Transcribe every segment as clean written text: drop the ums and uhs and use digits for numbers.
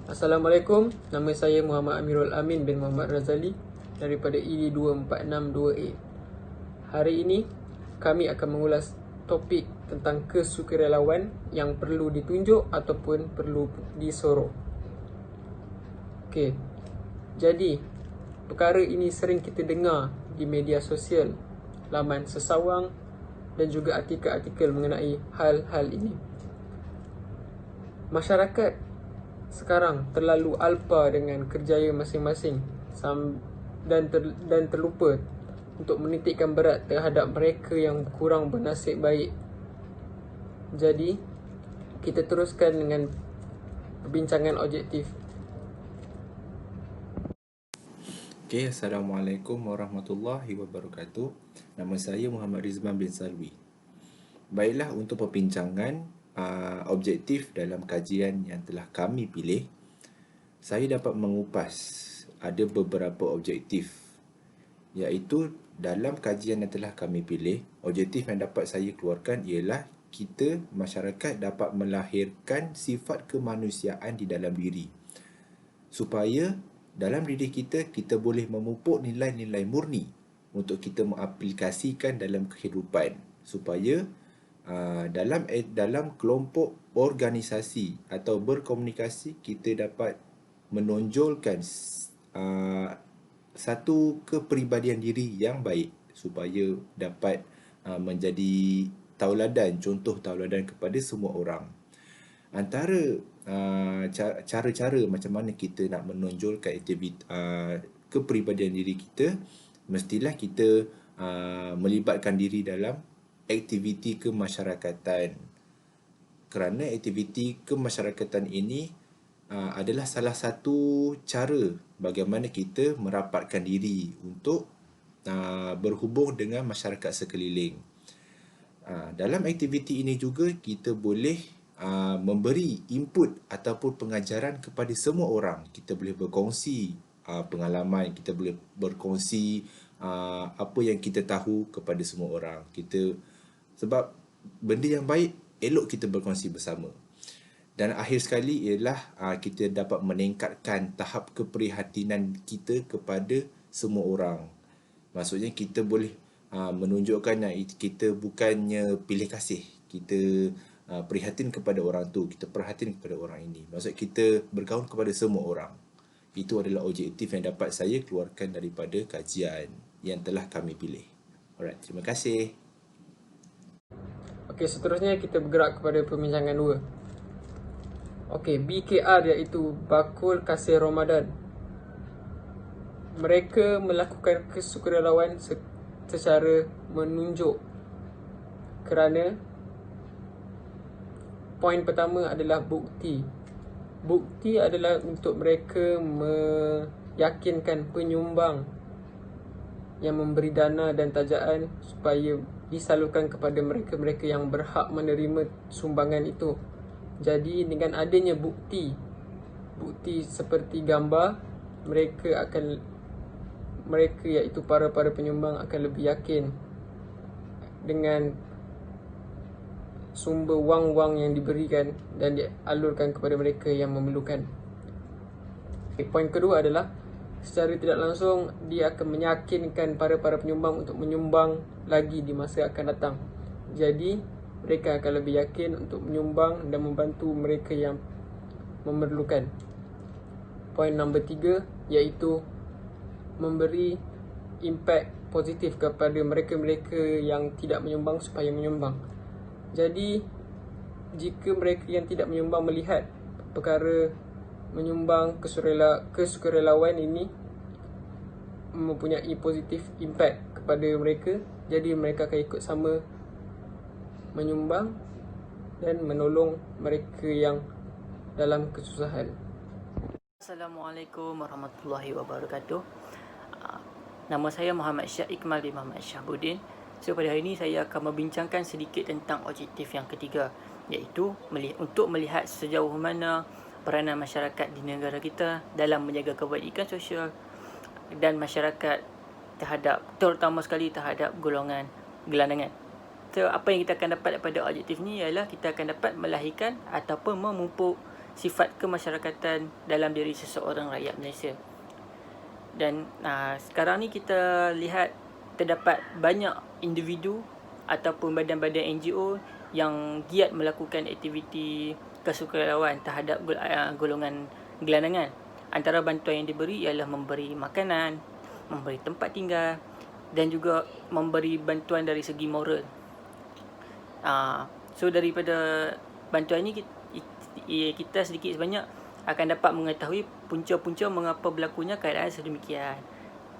Assalamualaikum, nama saya Muhammad Amirul Amin bin Muhammad Razali daripada ED2462A. Hari ini, kami akan mengulas topik tentang kesukarelawan yang perlu ditunjuk ataupun perlu disorong. Okey, jadi perkara ini sering kita dengar di media sosial, laman sesawang dan juga artikel-artikel mengenai hal-hal ini. Masyarakat sekarang terlalu alpa dengan kerjaya masing-masing dan terlupa untuk menitikkan berat terhadap mereka yang kurang bernasib baik. Jadi, kita teruskan dengan perbincangan objektif. Okay, Assalamualaikum warahmatullahi wabarakatuh. Nama saya Muhammad Rizman bin Salwi. Baiklah, untuk perbincangan objektif dalam kajian yang telah kami pilih, saya dapat mengupas ada beberapa objektif, iaitu dalam kajian yang telah kami pilih, objektif yang dapat saya keluarkan ialah kita, masyarakat, dapat melahirkan sifat kemanusiaan di dalam diri supaya dalam diri kita, kita boleh memupuk nilai-nilai murni untuk kita mengaplikasikan dalam kehidupan supaya dalam kelompok organisasi atau berkomunikasi kita dapat menonjolkan satu kepribadian diri yang baik supaya dapat menjadi tauladan, contoh tauladan kepada semua orang. Antara cara-cara macam mana kita nak menonjolkan kepribadian diri kita, mestilah kita melibatkan diri dalam aktiviti kemasyarakatan. Kerana aktiviti kemasyarakatan ini adalah salah satu cara bagaimana kita merapatkan diri untuk berhubung dengan masyarakat sekeliling. Dalam aktiviti ini juga kita boleh memberi input ataupun pengajaran kepada semua orang. Kita boleh berkongsi pengalaman, kita boleh berkongsi apa yang kita tahu kepada semua orang. Sebab benda yang baik elok kita berkongsi bersama. Dan akhir sekali ialah kita dapat meningkatkan tahap keprihatinan kita kepada semua orang. Maksudnya kita boleh menunjukkan yang kita bukannya pilih kasih, kita prihatin kepada orang tu, kita perhatian kepada orang ini. Maksud kita bergaul kepada semua orang. Itu adalah objektif yang dapat saya keluarkan daripada kajian yang telah kami pilih. Alright, terima kasih. Okey, seterusnya kita bergerak kepada perbincangan 2. Okey, BKR iaitu Bakul Kasih Ramadan. Mereka melakukan kesukarelawan secara menunjuk kerana poin pertama adalah bukti. Bukti adalah untuk mereka meyakinkan penyumbang yang memberi dana dan tajaan supaya disalurkan kepada mereka-mereka yang berhak menerima sumbangan itu. Jadi dengan adanya bukti seperti gambar, mereka iaitu para penyumbang akan lebih yakin dengan sumber wang-wang yang diberikan dan dialurkan kepada mereka yang memerlukan. Poin kedua adalah secara tidak langsung dia akan meyakinkan para penyumbang untuk menyumbang lagi di masa akan datang. Jadi mereka akan lebih yakin untuk menyumbang dan membantu mereka yang memerlukan. Poin nombor 3 iaitu memberi impak positif kepada mereka-mereka yang tidak menyumbang supaya menyumbang. Jadi, jika mereka yang tidak menyumbang melihat perkara menyumbang kesukarelawan ini mempunyai positif impak kepada mereka, jadi mereka akan ikut sama menyumbang dan menolong mereka yang dalam kesusahan. Assalamualaikum warahmatullahi wabarakatuh. Nama saya Muhammad Syah Ikmal bin Muhammad Syahbuddin. So pada hari ini saya akan membincangkan sedikit tentang objektif yang ketiga, iaitu untuk melihat sejauh mana peranan masyarakat di negara kita dalam menjaga kebajikan sosial dan masyarakat terutama sekali terhadap golongan gelandangan. So apa yang kita akan dapat daripada objektif ni ialah kita akan dapat melahirkan ataupun memupuk sifat kemasyarakatan dalam diri seseorang rakyat Malaysia. Dan sekarang ni kita lihat terdapat banyak individu ataupun badan-badan NGO yang giat melakukan aktiviti kesukarelawan terhadap golongan gelandangan. Antara bantuan yang diberi ialah memberi makanan, memberi tempat tinggal dan juga memberi bantuan dari segi moral. So daripada bantuan ini kita sedikit sebanyak akan dapat mengetahui punca-punca mengapa berlakunya keadaan sedemikian.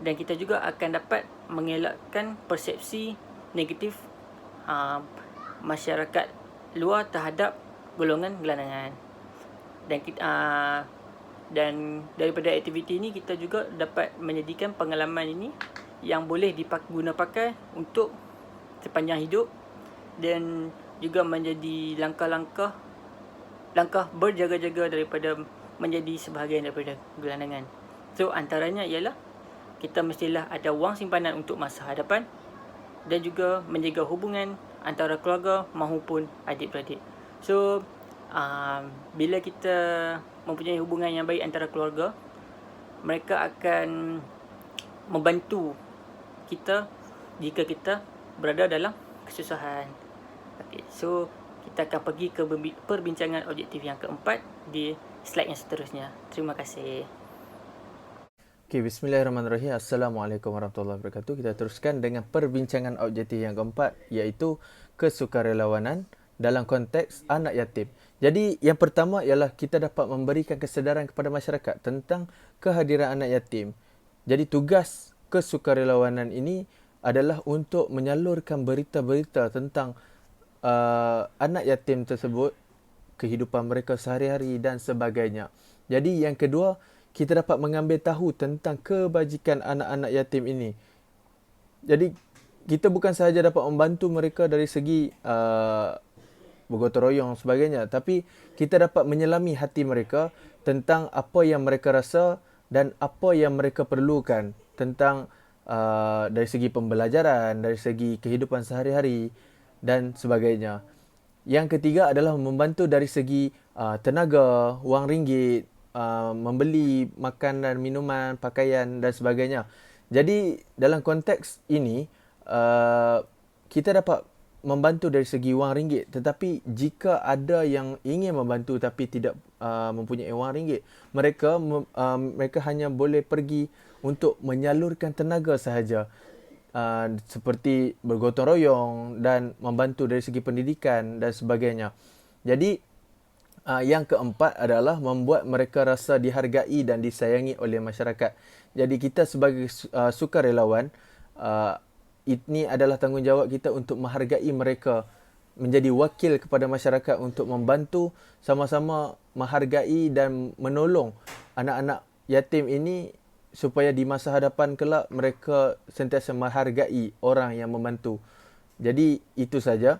Dan kita juga akan dapat mengelakkan persepsi negatif masyarakat luar terhadap golongan gelandangan. Dan daripada aktiviti ini kita juga dapat menyediakan pengalaman ini yang boleh guna pakai untuk sepanjang hidup dan juga menjadi langkah berjaga-jaga daripada menjadi sebahagian daripada gelandangan. So antaranya ialah kita mestilah ada wang simpanan untuk masa hadapan dan juga menjaga hubungan antara keluarga maupun adik-beradik. So bila kita mempunyai hubungan yang baik antara keluarga, mereka akan membantu kita jika kita berada dalam kesusahan. Okay, so kita akan pergi ke perbincangan objektif yang keempat di slide yang seterusnya. Terima kasih. Okay, bismillahirrahmanirrahim. Assalamualaikum warahmatullahi wabarakatuh. Kita teruskan dengan perbincangan objektif yang keempat, iaitu kesukarelawanan dalam konteks anak yatim. Jadi yang pertama ialah kita dapat memberikan kesedaran kepada masyarakat tentang kehadiran anak yatim. Jadi tugas kesukarelawanan ini adalah untuk menyalurkan berita-berita tentang anak yatim tersebut, kehidupan mereka sehari-hari dan sebagainya. Jadi yang kedua, kita dapat mengambil tahu tentang kebajikan anak-anak yatim ini. Jadi kita bukan sahaja dapat membantu mereka dari segi bergotong royong sebagainya, tapi kita dapat menyelami hati mereka tentang apa yang mereka rasa dan apa yang mereka perlukan tentang dari segi pembelajaran, dari segi kehidupan sehari-hari dan sebagainya. Yang ketiga adalah membantu dari segi tenaga, wang ringgit, membeli makan dan minuman, pakaian dan sebagainya. Jadi dalam konteks ini kita dapat membantu dari segi wang ringgit, tetapi jika ada yang ingin membantu tapi tidak mempunyai wang ringgit, mereka hanya boleh pergi untuk menyalurkan tenaga sahaja, seperti bergotong royong dan membantu dari segi pendidikan dan sebagainya. Jadi yang keempat adalah membuat mereka rasa dihargai dan disayangi oleh masyarakat. Jadi kita sebagai sukarelawan, ini adalah tanggungjawab kita untuk menghargai mereka, menjadi wakil kepada masyarakat untuk membantu sama-sama menghargai dan menolong anak-anak yatim ini supaya di masa hadapan kelak mereka sentiasa menghargai orang yang membantu. Jadi itu saja,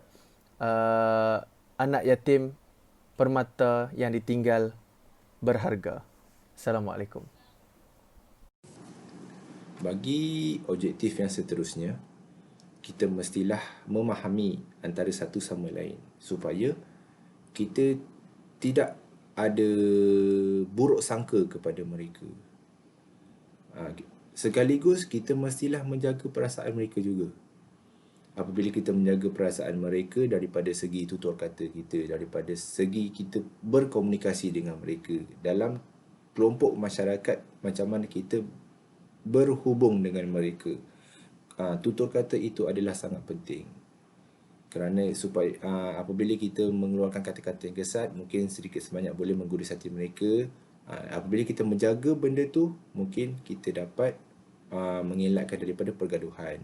anak yatim permata yang ditinggal berharga. Assalamualaikum. Bagi objektif yang seterusnya, kita mestilah memahami antara satu sama lain supaya kita tidak ada buruk sangka kepada mereka. Sekaligus kita mestilah menjaga perasaan mereka juga. Apabila kita menjaga perasaan mereka daripada segi tutur kata kita, daripada segi kita berkomunikasi dengan mereka dalam kelompok masyarakat, macam mana kita berhubung dengan mereka. Tutur kata itu adalah sangat penting. Kerana supaya apabila kita mengeluarkan kata-kata yang kesat, mungkin sedikit sebanyak boleh menggurus hati mereka. Apabila kita menjaga benda tu, mungkin kita dapat mengelakkan daripada pergaduhan.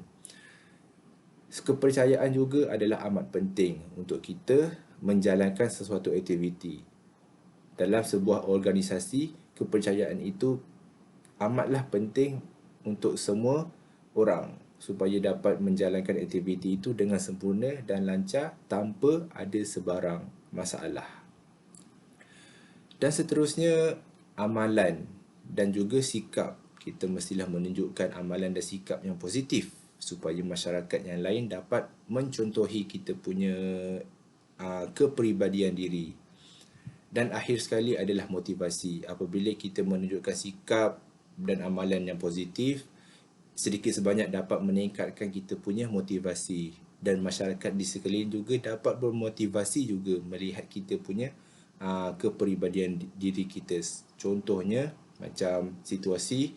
Kepercayaan juga adalah amat penting untuk kita menjalankan sesuatu aktiviti. Dalam sebuah organisasi, kepercayaan itu amatlah penting untuk semua orang supaya dapat menjalankan aktiviti itu dengan sempurna dan lancar tanpa ada sebarang masalah. Dan seterusnya, amalan dan juga sikap. Kita mestilah menunjukkan amalan dan sikap yang positif supaya masyarakat yang lain dapat mencontohi kita punya kepribadian diri. Dan akhir sekali adalah motivasi. Apabila kita menunjukkan sikap dan amalan yang positif, sedikit sebanyak dapat meningkatkan kita punya motivasi, dan masyarakat di sekeliling juga dapat bermotivasi juga melihat kita punya kepribadian diri kita. Contohnya macam situasi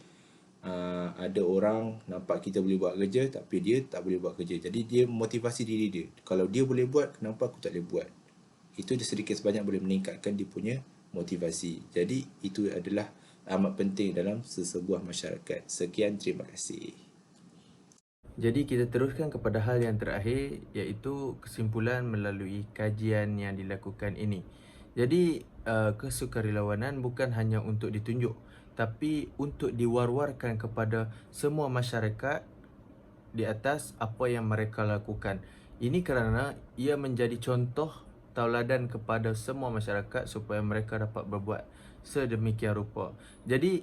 ada orang nampak kita boleh buat kerja tapi dia tak boleh buat kerja, jadi dia motivasi diri dia, kalau dia boleh buat, kenapa aku tak boleh buat. Itu dia sedikit sebanyak boleh meningkatkan dia punya motivasi. Jadi itu adalah amat penting dalam sesebuah masyarakat. Sekian, terima kasih. Jadi kita teruskan kepada hal yang terakhir, iaitu kesimpulan melalui kajian yang dilakukan ini. Jadi kesukarelawanan bukan hanya untuk ditunjuk, tapi untuk diwar-warkan kepada semua masyarakat di atas apa yang mereka lakukan. Ini kerana ia menjadi contoh tauladan kepada semua masyarakat supaya mereka dapat berbuat sedemikian rupa. Jadi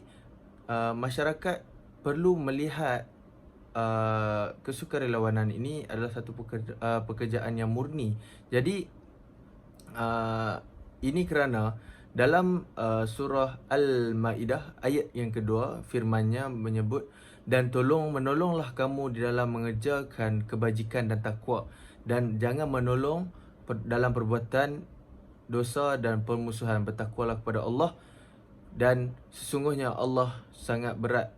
masyarakat perlu melihat kesukarelawanan ini adalah satu pekerjaan yang murni. Jadi ini kerana dalam surah Al-Maidah ayat yang kedua, firman-Nya menyebut, dan menolonglah kamu di dalam mengerjakan kebajikan dan takwa, dan jangan menolong dalam perbuatan dosa dan permusuhan. Bertakwalah kepada Allah, dan sesungguhnya Allah sangat berat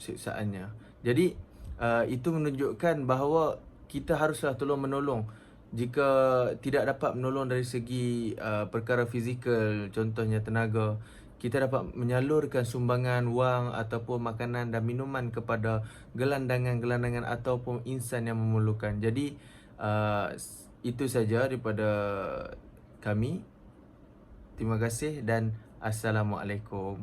siksaannya. Jadi itu menunjukkan bahawa kita haruslah tolong menolong. Jika tidak dapat menolong dari segi perkara fizikal, contohnya tenaga, kita dapat menyalurkan sumbangan wang ataupun makanan dan minuman kepada gelandangan-gelandangan ataupun insan yang memerlukan. Jadi itu saja daripada kami. Terima kasih dan Assalamualaikum.